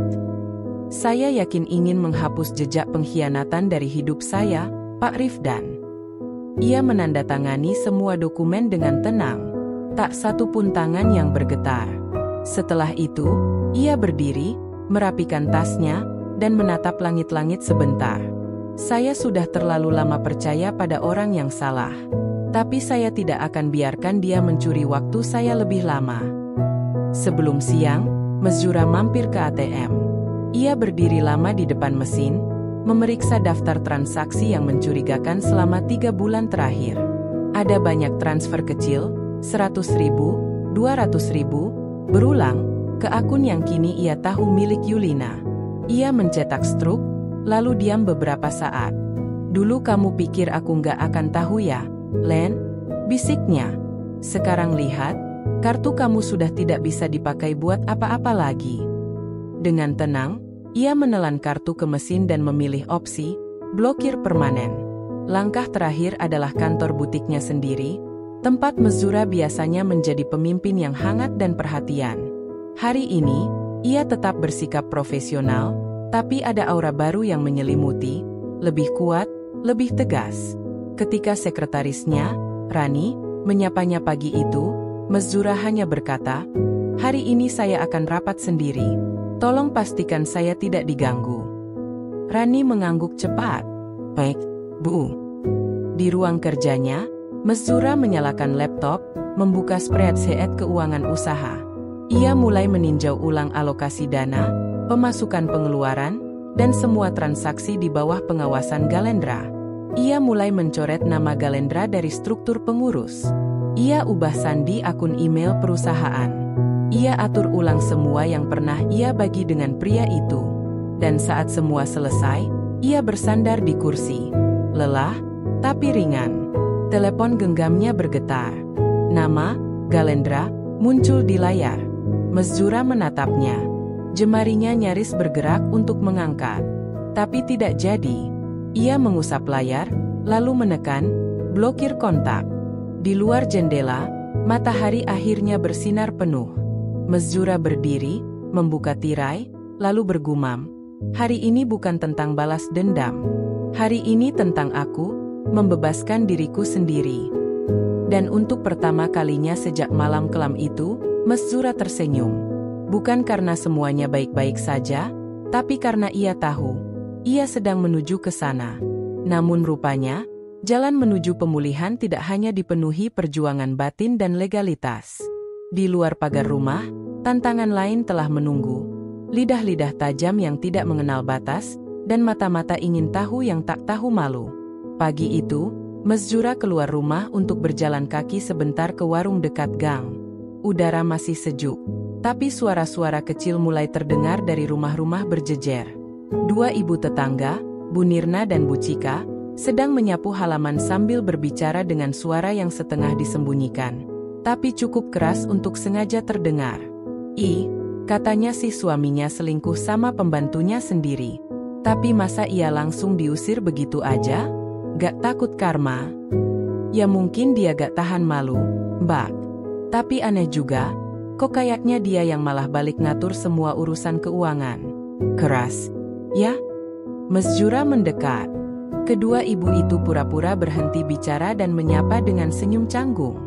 Saya yakin ingin menghapus jejak pengkhianatan dari hidup saya, Pak Rifdan. Ia menandatangani semua dokumen dengan tenang. Tak satu pun tangan yang bergetar. Setelah itu, ia berdiri, merapikan tasnya, dan menatap langit-langit sebentar. Saya sudah terlalu lama percaya pada orang yang salah. Tapi saya tidak akan biarkan dia mencuri waktu saya lebih lama. Sebelum siang, Mezura mampir ke ATM. Ia berdiri lama di depan mesin, memeriksa daftar transaksi yang mencurigakan selama 3 bulan terakhir. Ada banyak transfer kecil, 100.000, 200.000, berulang, ke akun yang kini ia tahu milik Yulina. Ia mencetak struk, lalu diam beberapa saat. "Dulu kamu pikir aku nggak akan tahu ya, Len?" bisiknya. "Sekarang lihat, kartu kamu sudah tidak bisa dipakai buat apa-apa lagi." Dengan tenang, ia menelan kartu ke mesin dan memilih opsi, blokir permanen. Langkah terakhir adalah kantor butiknya sendiri, tempat Mezura biasanya menjadi pemimpin yang hangat dan perhatian. Hari ini, ia tetap bersikap profesional, tapi ada aura baru yang menyelimuti, lebih kuat, lebih tegas. Ketika sekretarisnya, Rani, menyapanya pagi itu, Mezura hanya berkata, "Hari ini saya akan rapat sendiri. Tolong pastikan saya tidak diganggu." Rani mengangguk cepat. "Baik, Bu." Di ruang kerjanya, Mezura menyalakan laptop, membuka spreadsheet keuangan usaha. Ia mulai meninjau ulang alokasi dana, pemasukan pengeluaran, dan semua transaksi di bawah pengawasan Galendra. Ia mulai mencoret nama Galendra dari struktur pengurus. Ia ubah sandi akun email perusahaan. Ia atur ulang semua yang pernah ia bagi dengan pria itu. Dan saat semua selesai, ia bersandar di kursi. Lelah, tapi ringan. Telepon genggamnya bergetar. Nama, Galendra, muncul di layar. Mezura menatapnya. Jemarinya nyaris bergerak untuk mengangkat. Tapi tidak jadi. Ia mengusap layar, lalu menekan, blokir kontak. Di luar jendela, matahari akhirnya bersinar penuh. Mezura berdiri, membuka tirai, lalu bergumam. "Hari ini bukan tentang balas dendam. Hari ini tentang aku, membebaskan diriku sendiri." Dan untuk pertama kalinya sejak malam kelam itu, Mezura tersenyum. Bukan karena semuanya baik-baik saja, tapi karena ia tahu, ia sedang menuju ke sana. Namun rupanya, jalan menuju pemulihan tidak hanya dipenuhi perjuangan batin dan legalitas. Di luar pagar rumah, tantangan lain telah menunggu. Lidah-lidah tajam yang tidak mengenal batas, dan mata-mata ingin tahu yang tak tahu malu. Pagi itu, Mezura keluar rumah untuk berjalan kaki sebentar ke warung dekat gang. Udara masih sejuk, tapi suara-suara kecil mulai terdengar dari rumah-rumah berjejer. 2 ibu tetangga, Bu Nirna dan Bu Cika, sedang menyapu halaman sambil berbicara dengan suara yang setengah disembunyikan, tapi cukup keras untuk sengaja terdengar. Katanya si suaminya selingkuh sama pembantunya sendiri. Tapi masa ia langsung diusir begitu aja? Gak takut karma? Ya mungkin dia gak tahan malu, Mbak. Tapi aneh juga, kok kayaknya dia yang malah balik ngatur semua urusan keuangan. Keras, ya? Mezura mendekat. Kedua ibu itu pura-pura berhenti bicara dan menyapa dengan senyum canggung.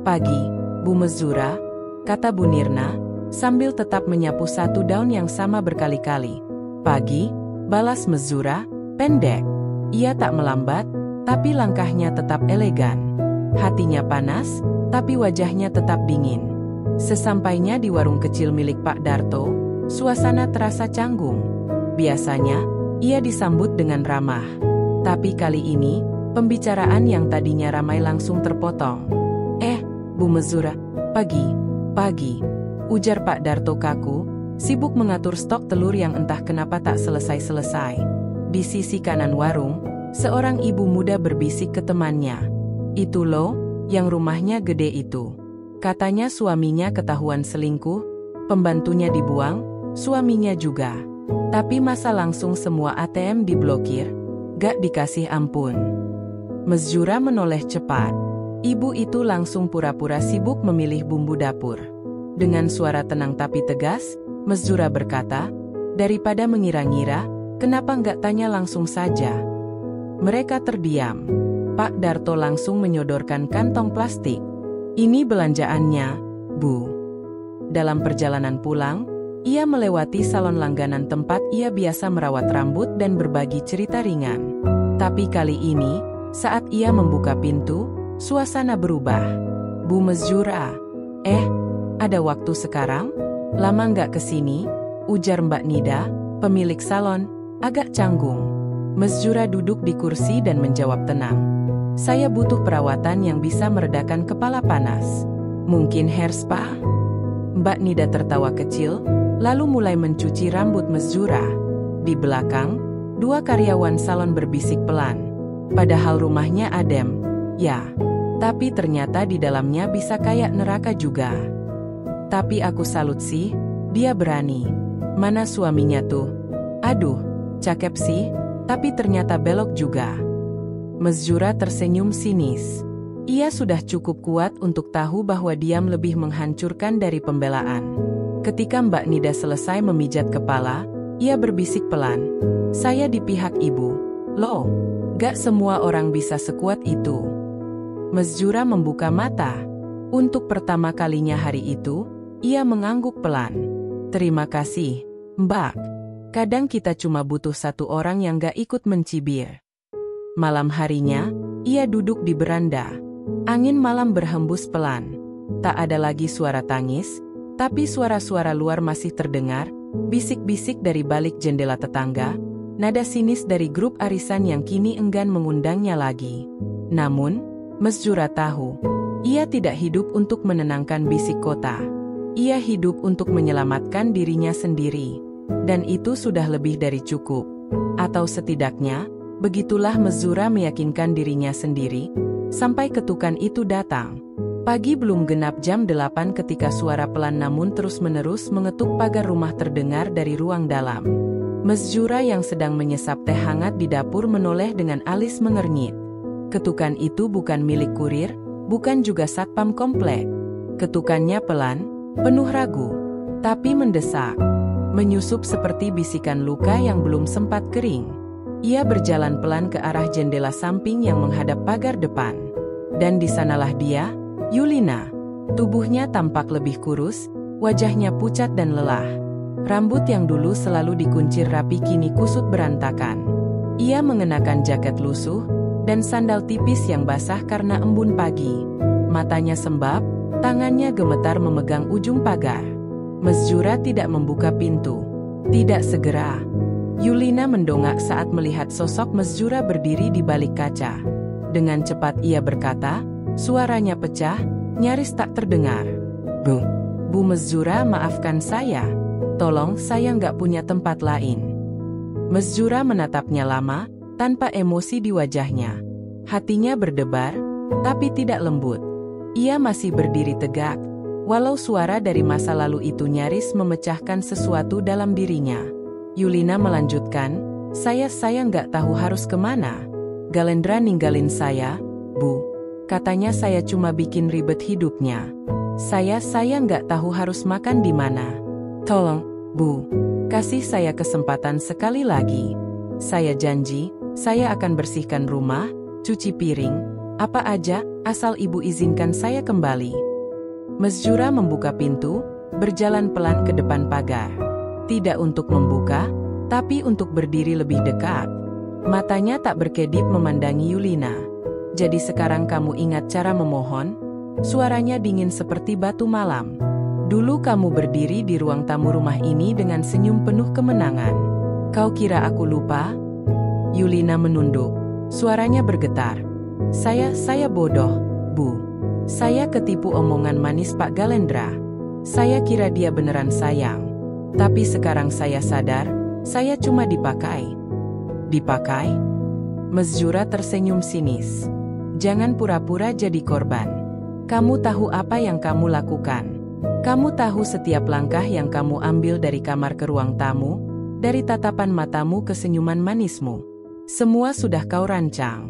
"Pagi, Bu Mezura," kata Bu Nirna, sambil tetap menyapu satu daun yang sama berkali-kali. "Pagi," balas Mezura, pendek. Ia tak melambat, tapi langkahnya tetap elegan. Hatinya panas, tapi wajahnya tetap dingin. Sesampainya di warung kecil milik Pak Darto, suasana terasa canggung. Biasanya, ia disambut dengan ramah. Tapi kali ini, pembicaraan yang tadinya ramai langsung terpotong. Bu Mezura, pagi, ujar Pak Darto kaku, sibuk mengatur stok telur yang entah kenapa tak selesai-selesai. Di sisi kanan warung, seorang ibu muda berbisik ke temannya. "Itu loh, yang rumahnya gede itu. Katanya suaminya ketahuan selingkuh, pembantunya dibuang, suaminya juga. Tapi masa langsung semua ATM diblokir? Gak dikasih ampun." Mezura menoleh cepat. Ibu itu langsung pura-pura sibuk memilih bumbu dapur. Dengan suara tenang tapi tegas, Mezura berkata, Daripada mengira-ngira, kenapa nggak tanya langsung saja? Mereka terdiam. Pak Darto langsung menyodorkan kantong plastik. Ini belanjaannya, Bu. Dalam perjalanan pulang, ia melewati salon langganan tempat ia biasa merawat rambut dan berbagi cerita ringan. Tapi kali ini, saat ia membuka pintu, suasana berubah. Bu Mezura, ada waktu sekarang? Lama nggak kesini? Ujar Mbak Nida, pemilik salon, agak canggung. Mezura duduk di kursi dan menjawab tenang. Saya butuh perawatan yang bisa meredakan kepala panas. Mungkin hair spa? Mbak Nida tertawa kecil, lalu mulai mencuci rambut Mezura. Di belakang, dua karyawan salon berbisik pelan. Padahal rumahnya adem, ya. Tapi ternyata di dalamnya bisa kayak neraka juga. Tapi aku salut sih, dia berani. Mana suaminya tuh? Aduh, cakep sih, tapi ternyata belok juga. Mezura tersenyum sinis. Ia sudah cukup kuat untuk tahu bahwa diam lebih menghancurkan dari pembelaan. Ketika Mbak Nida selesai memijat kepala, ia berbisik pelan. Saya di pihak ibu. Loh, gak semua orang bisa sekuat itu. Mezura membuka mata. Untuk pertama kalinya hari itu, ia mengangguk pelan. Terima kasih, Mbak. Kadang kita cuma butuh satu orang yang gak ikut mencibir. Malam harinya, ia duduk di beranda. Angin malam berhembus pelan. Tak ada lagi suara tangis, tapi suara-suara luar masih terdengar, bisik-bisik dari balik jendela tetangga, nada sinis dari grup arisan yang kini enggan mengundangnya lagi. Namun, Mezura tahu, ia tidak hidup untuk menenangkan bisik kota. Ia hidup untuk menyelamatkan dirinya sendiri. Dan itu sudah lebih dari cukup. Atau setidaknya, begitulah Mezura meyakinkan dirinya sendiri, sampai ketukan itu datang. Pagi belum genap jam 8 ketika suara pelan namun terus-menerus mengetuk pagar rumah terdengar dari ruang dalam. Mezura yang sedang menyesap teh hangat di dapur menoleh dengan alis mengernyit. Ketukan itu bukan milik kurir, bukan juga satpam komplek. Ketukannya pelan, penuh ragu, tapi mendesak. Menyusup seperti bisikan luka yang belum sempat kering. Ia berjalan pelan ke arah jendela samping yang menghadap pagar depan. Dan di sanalah dia, Yulina. Tubuhnya tampak lebih kurus, wajahnya pucat dan lelah. Rambut yang dulu selalu dikuncir rapi kini kusut berantakan. Ia mengenakan jaket lusuh, dan sandal tipis yang basah karena embun pagi. Matanya sembab, tangannya gemetar memegang ujung pagar. Mezura tidak membuka pintu. Tidak segera. Yulina mendongak saat melihat sosok Mezura berdiri di balik kaca. Dengan cepat ia berkata, suaranya pecah, nyaris tak terdengar. Bu Mezura, maafkan saya. Tolong, saya nggak punya tempat lain. Mezura menatapnya lama, tanpa emosi di wajahnya. Hatinya berdebar, tapi tidak lembut. Ia masih berdiri tegak, walau suara dari masa lalu itu nyaris memecahkan sesuatu dalam dirinya. Yulina melanjutkan, saya nggak tahu harus kemana. Galendra ninggalin saya, Bu. Katanya saya cuma bikin ribet hidupnya. Saya nggak tahu harus makan di mana. Tolong, Bu, kasih saya kesempatan sekali lagi. Saya janji, saya akan bersihkan rumah, cuci piring, apa aja, asal Ibu izinkan saya kembali. Mezura membuka pintu, berjalan pelan ke depan pagar. Tidak untuk membuka, tapi untuk berdiri lebih dekat. Matanya tak berkedip memandangi Yulina. Jadi sekarang kamu ingat cara memohon? Suaranya dingin seperti batu malam. Dulu kamu berdiri di ruang tamu rumah ini dengan senyum penuh kemenangan. Kau kira aku lupa? Yulina menunduk. Suaranya bergetar. Saya bodoh, Bu. Saya ketipu omongan manis Pak Galendra. Saya kira dia beneran sayang. Tapi sekarang saya sadar, saya cuma dipakai. Dipakai? Mezura tersenyum sinis. Jangan pura-pura jadi korban. Kamu tahu apa yang kamu lakukan. Kamu tahu setiap langkah yang kamu ambil dari kamar ke ruang tamu, dari tatapan matamu ke senyuman manismu. Semua sudah kau rancang.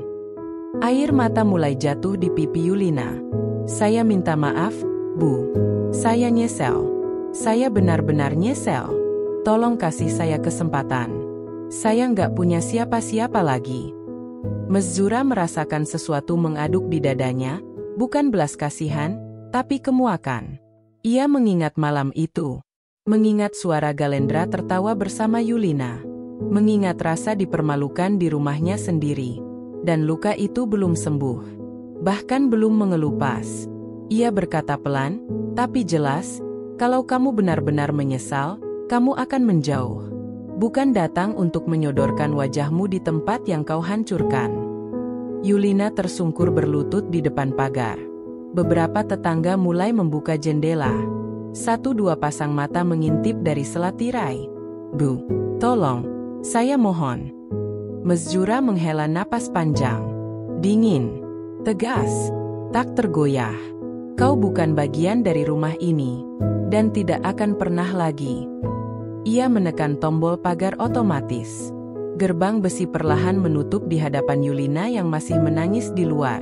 Air mata mulai jatuh di pipi Yulina. Saya minta maaf, Bu. Saya nyesel. Saya benar-benar nyesel. Tolong kasih saya kesempatan. Saya nggak punya siapa-siapa lagi. Mesjura merasakan sesuatu mengaduk di dadanya, bukan belas kasihan, tapi kemuakan. Ia mengingat malam itu. Mengingat suara Galendra tertawa bersama Yulina. Mengingat rasa dipermalukan di rumahnya sendiri. Dan luka itu belum sembuh. Bahkan belum mengelupas. Ia berkata pelan, tapi jelas, kalau kamu benar-benar menyesal, kamu akan menjauh. Bukan datang untuk menyodorkan wajahmu di tempat yang kau hancurkan. Yulina tersungkur berlutut di depan pagar. Beberapa tetangga mulai membuka jendela. 1-2 pasang mata mengintip dari sela tirai. Bu, tolong, saya mohon. Mesjura menghela napas panjang. Dingin, tegas, tak tergoyah. Kau bukan bagian dari rumah ini, dan tidak akan pernah lagi. Ia menekan tombol pagar otomatis. Gerbang besi perlahan menutup di hadapan Yulina yang masih menangis di luar.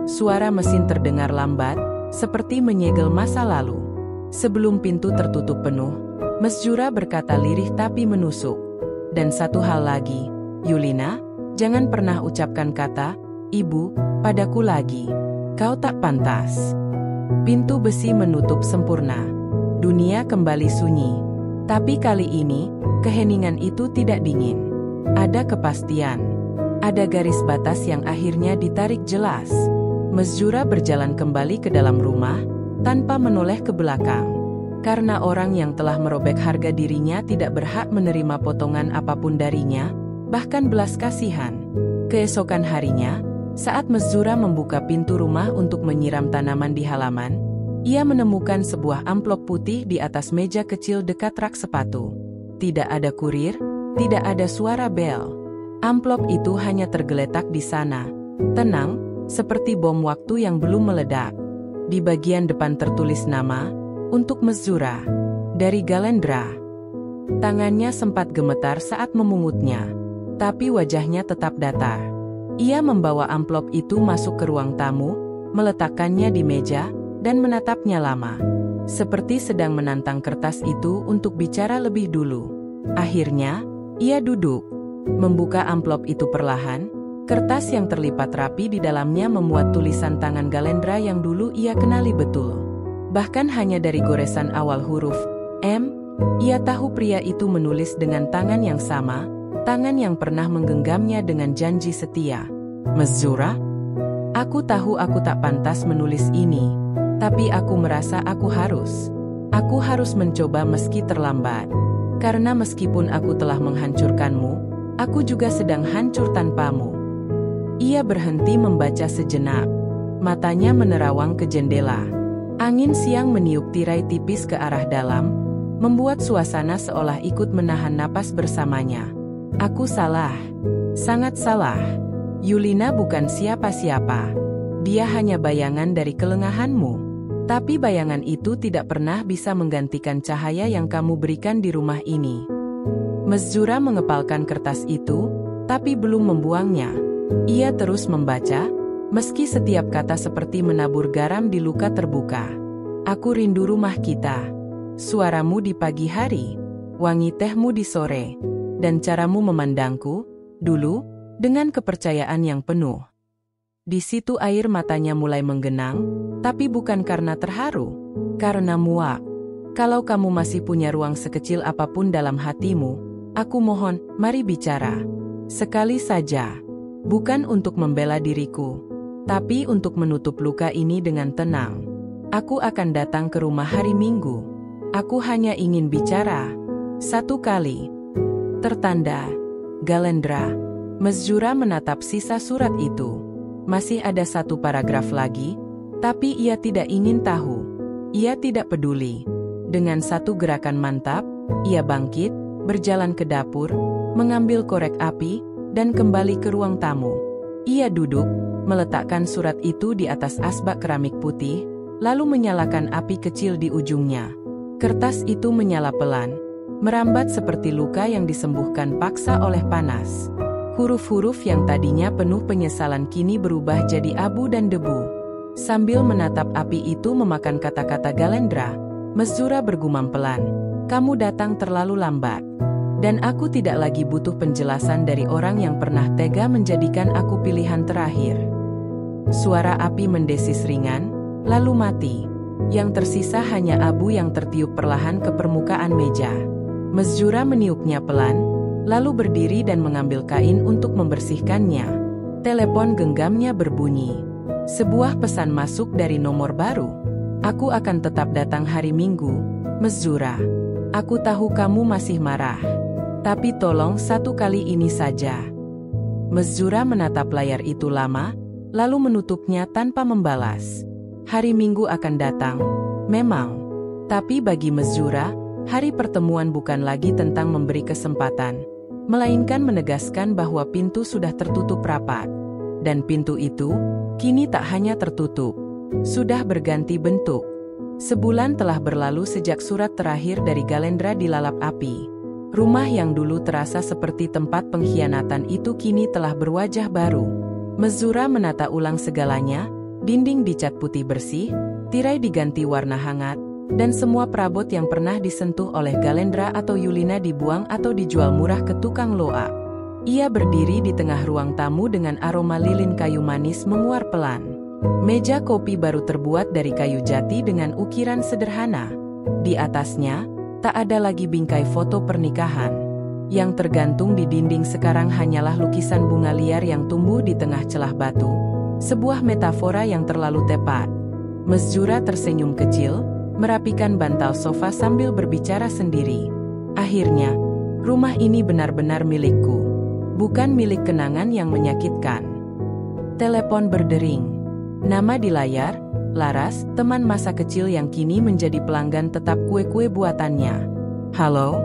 Suara mesin terdengar lambat, seperti menyegel masa lalu. Sebelum pintu tertutup penuh, Mesjura berkata lirih tapi menusuk. Dan satu hal lagi, Yulina, jangan pernah ucapkan kata, ibu, padaku lagi. Kau tak pantas. Pintu besi menutup sempurna. Dunia kembali sunyi. Tapi kali ini, keheningan itu tidak dingin. Ada kepastian. Ada garis batas yang akhirnya ditarik jelas. Mesjura berjalan kembali ke dalam rumah, tanpa menoleh ke belakang. Karena orang yang telah merobek harga dirinya tidak berhak menerima potongan apapun darinya, bahkan belas kasihan. Keesokan harinya, saat Mesjura membuka pintu rumah untuk menyiram tanaman di halaman, ia menemukan sebuah amplop putih di atas meja kecil dekat rak sepatu. Tidak ada kurir, tidak ada suara bel. Amplop itu hanya tergeletak di sana, tenang, seperti bom waktu yang belum meledak. Di bagian depan tertulis nama, untuk Mesjura, dari Galendra. Tangannya sempat gemetar saat memungutnya, tapi wajahnya tetap datar. Ia membawa amplop itu masuk ke ruang tamu, meletakkannya di meja, dan menatapnya lama. Seperti sedang menantang kertas itu untuk bicara lebih dulu. Akhirnya, ia duduk, membuka amplop itu perlahan. Kertas yang terlipat rapi di dalamnya memuat tulisan tangan Galendra yang dulu ia kenali betul. Bahkan hanya dari goresan awal huruf M, ia tahu pria itu menulis dengan tangan yang sama, tangan yang pernah menggenggamnya dengan janji setia. Mesjura? Aku tahu aku tak pantas menulis ini, tapi aku merasa aku harus. Aku harus mencoba meski terlambat. Karena meskipun aku telah menghancurkanmu, aku juga sedang hancur tanpamu. Ia berhenti membaca sejenak. Matanya menerawang ke jendela. Angin siang meniup tirai tipis ke arah dalam, membuat suasana seolah ikut menahan napas bersamanya. Aku salah. Sangat salah. Yulina bukan siapa-siapa. Dia hanya bayangan dari kelengahanmu. Tapi bayangan itu tidak pernah bisa menggantikan cahaya yang kamu berikan di rumah ini. Mesjura mengepalkan kertas itu, tapi belum membuangnya. Ia terus membaca, meski setiap kata seperti menabur garam di luka terbuka. Aku rindu rumah kita. Suaramu di pagi hari, wangi tehmu di sore, dan caramu memandangku, dulu, dengan kepercayaan yang penuh. Di situ air matanya mulai menggenang, tapi bukan karena terharu, karena muak. Kalau kamu masih punya ruang sekecil apapun dalam hatimu, aku mohon, mari bicara. Sekali saja. Bukan untuk membela diriku, tapi untuk menutup luka ini dengan tenang. Aku akan datang ke rumah hari Minggu. Aku hanya ingin bicara. 1 kali. Tertanda, Galendra. Mesjura menatap sisa surat itu. Masih ada 1 paragraf lagi, tapi ia tidak ingin tahu. Ia tidak peduli. Dengan 1 gerakan mantap, ia bangkit, berjalan ke dapur, mengambil korek api, dan kembali ke ruang tamu. Ia duduk, meletakkan surat itu di atas asbak keramik putih, lalu menyalakan api kecil di ujungnya. Kertas itu menyala pelan, merambat seperti luka yang disembuhkan paksa oleh panas. Huruf-huruf yang tadinya penuh penyesalan kini berubah jadi abu dan debu. Sambil menatap api itu memakan kata-kata Galendra, Mesjura bergumam pelan, Kamu datang terlalu lambat. Dan aku tidak lagi butuh penjelasan dari orang yang pernah tega menjadikan aku pilihan terakhir. Suara api mendesis ringan, lalu mati. Yang tersisa hanya abu yang tertiup perlahan ke permukaan meja. Mesjura meniupnya pelan, lalu berdiri dan mengambil kain untuk membersihkannya. Telepon genggamnya berbunyi. Sebuah pesan masuk dari nomor baru. Aku akan tetap datang hari Minggu, Mesjura. Aku tahu kamu masih marah. Tapi tolong satu kali ini saja. Mesjura menatap layar itu lama, lalu menutupnya tanpa membalas. Hari Minggu akan datang, memang. Tapi bagi Mesjura, hari pertemuan bukan lagi tentang memberi kesempatan, melainkan menegaskan bahwa pintu sudah tertutup rapat. Dan pintu itu, kini tak hanya tertutup, sudah berganti bentuk. Sebulan telah berlalu sejak surat terakhir dari Galendra dilalap api. Rumah yang dulu terasa seperti tempat pengkhianatan itu kini telah berwajah baru. Mesjura menata ulang segalanya, dinding dicat putih bersih, tirai diganti warna hangat, dan semua perabot yang pernah disentuh oleh Galendra atau Yulina dibuang atau dijual murah ke tukang loak. Ia berdiri di tengah ruang tamu dengan aroma lilin kayu manis menguar pelan. Meja kopi baru terbuat dari kayu jati dengan ukiran sederhana. Di atasnya, tak ada lagi bingkai foto pernikahan. Yang tergantung di dinding sekarang hanyalah lukisan bunga liar yang tumbuh di tengah celah batu. Sebuah metafora yang terlalu tepat. Mesjura tersenyum kecil, merapikan bantal sofa sambil berbicara sendiri. Akhirnya, rumah ini benar-benar milikku. Bukan milik kenangan yang menyakitkan. Telepon berdering. Nama di layar, Laras, teman masa kecil yang kini menjadi pelanggan tetap kue-kue buatannya. Halo?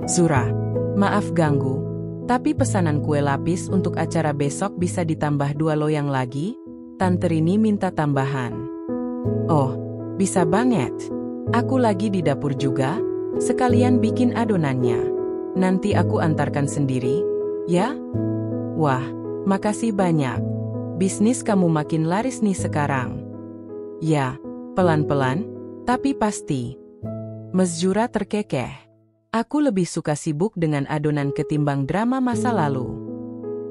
Zura, maaf ganggu, tapi pesanan kue lapis untuk acara besok bisa ditambah 2 loyang lagi? Tante Rini minta tambahan. Oh, bisa banget. Aku lagi di dapur juga, sekalian bikin adonannya. Nanti aku antarkan sendiri, ya? Wah, makasih banyak. Bisnis kamu makin laris nih sekarang. Ya, pelan-pelan, tapi pasti. Mesjura terkekeh. Aku lebih suka sibuk dengan adonan ketimbang drama masa lalu.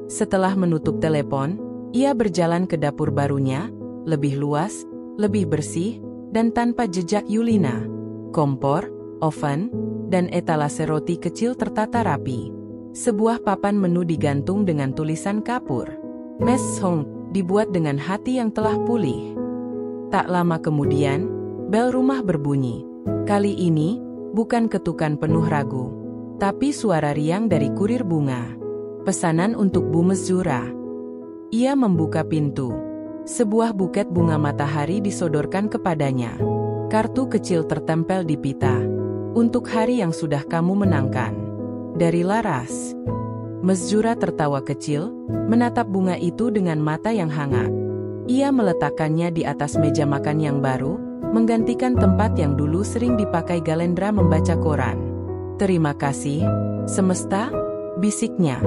Setelah menutup telepon, ia berjalan ke dapur barunya, lebih luas, lebih bersih, dan tanpa jejak Yulina. Kompor, oven, dan etalase roti kecil tertata rapi. Sebuah papan menu digantung dengan tulisan kapur. Mes Hong, dibuat dengan hati yang telah pulih. Tak lama kemudian, bel rumah berbunyi. Kali ini, bukan ketukan penuh ragu, tapi suara riang dari kurir bunga. Pesanan untuk Bu Mesjura. Ia membuka pintu. Sebuah buket bunga matahari disodorkan kepadanya. Kartu kecil tertempel di pita. Untuk hari yang sudah kamu menangkan. Dari Laras. Mesjura tertawa kecil, menatap bunga itu dengan mata yang hangat. Ia meletakkannya di atas meja makan yang baru, menggantikan tempat yang dulu sering dipakai Galendra membaca koran. Terima kasih, semesta, bisiknya.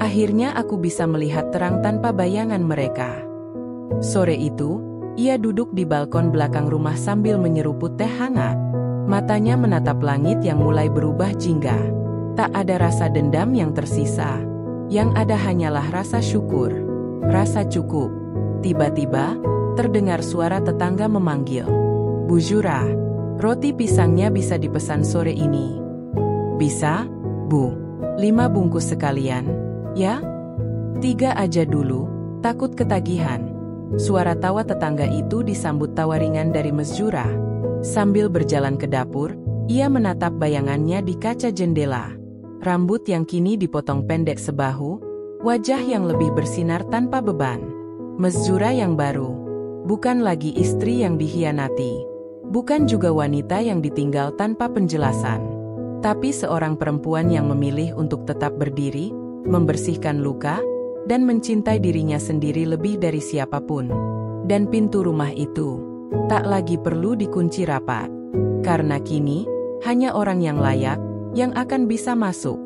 Akhirnya aku bisa melihat terang tanpa bayangan mereka. Sore itu, ia duduk di balkon belakang rumah sambil menyeruput teh hangat. Matanya menatap langit yang mulai berubah jingga. Tak ada rasa dendam yang tersisa. Yang ada hanyalah rasa syukur, rasa cukup. Tiba-tiba, terdengar suara tetangga memanggil. Bu Zura, roti pisangnya bisa dipesan sore ini. Bisa, Bu. 5 bungkus sekalian, ya? 3 aja dulu, takut ketagihan. Suara tawa tetangga itu disambut tawa ringan dari Mesjura. Sambil berjalan ke dapur, ia menatap bayangannya di kaca jendela. Rambut yang kini dipotong pendek sebahu, wajah yang lebih bersinar tanpa beban. Mesjura yang baru, bukan lagi istri yang dikhianati, bukan juga wanita yang ditinggal tanpa penjelasan, tapi seorang perempuan yang memilih untuk tetap berdiri, membersihkan luka, dan mencintai dirinya sendiri lebih dari siapapun. Dan pintu rumah itu tak lagi perlu dikunci rapat, karena kini hanya orang yang layak yang akan bisa masuk.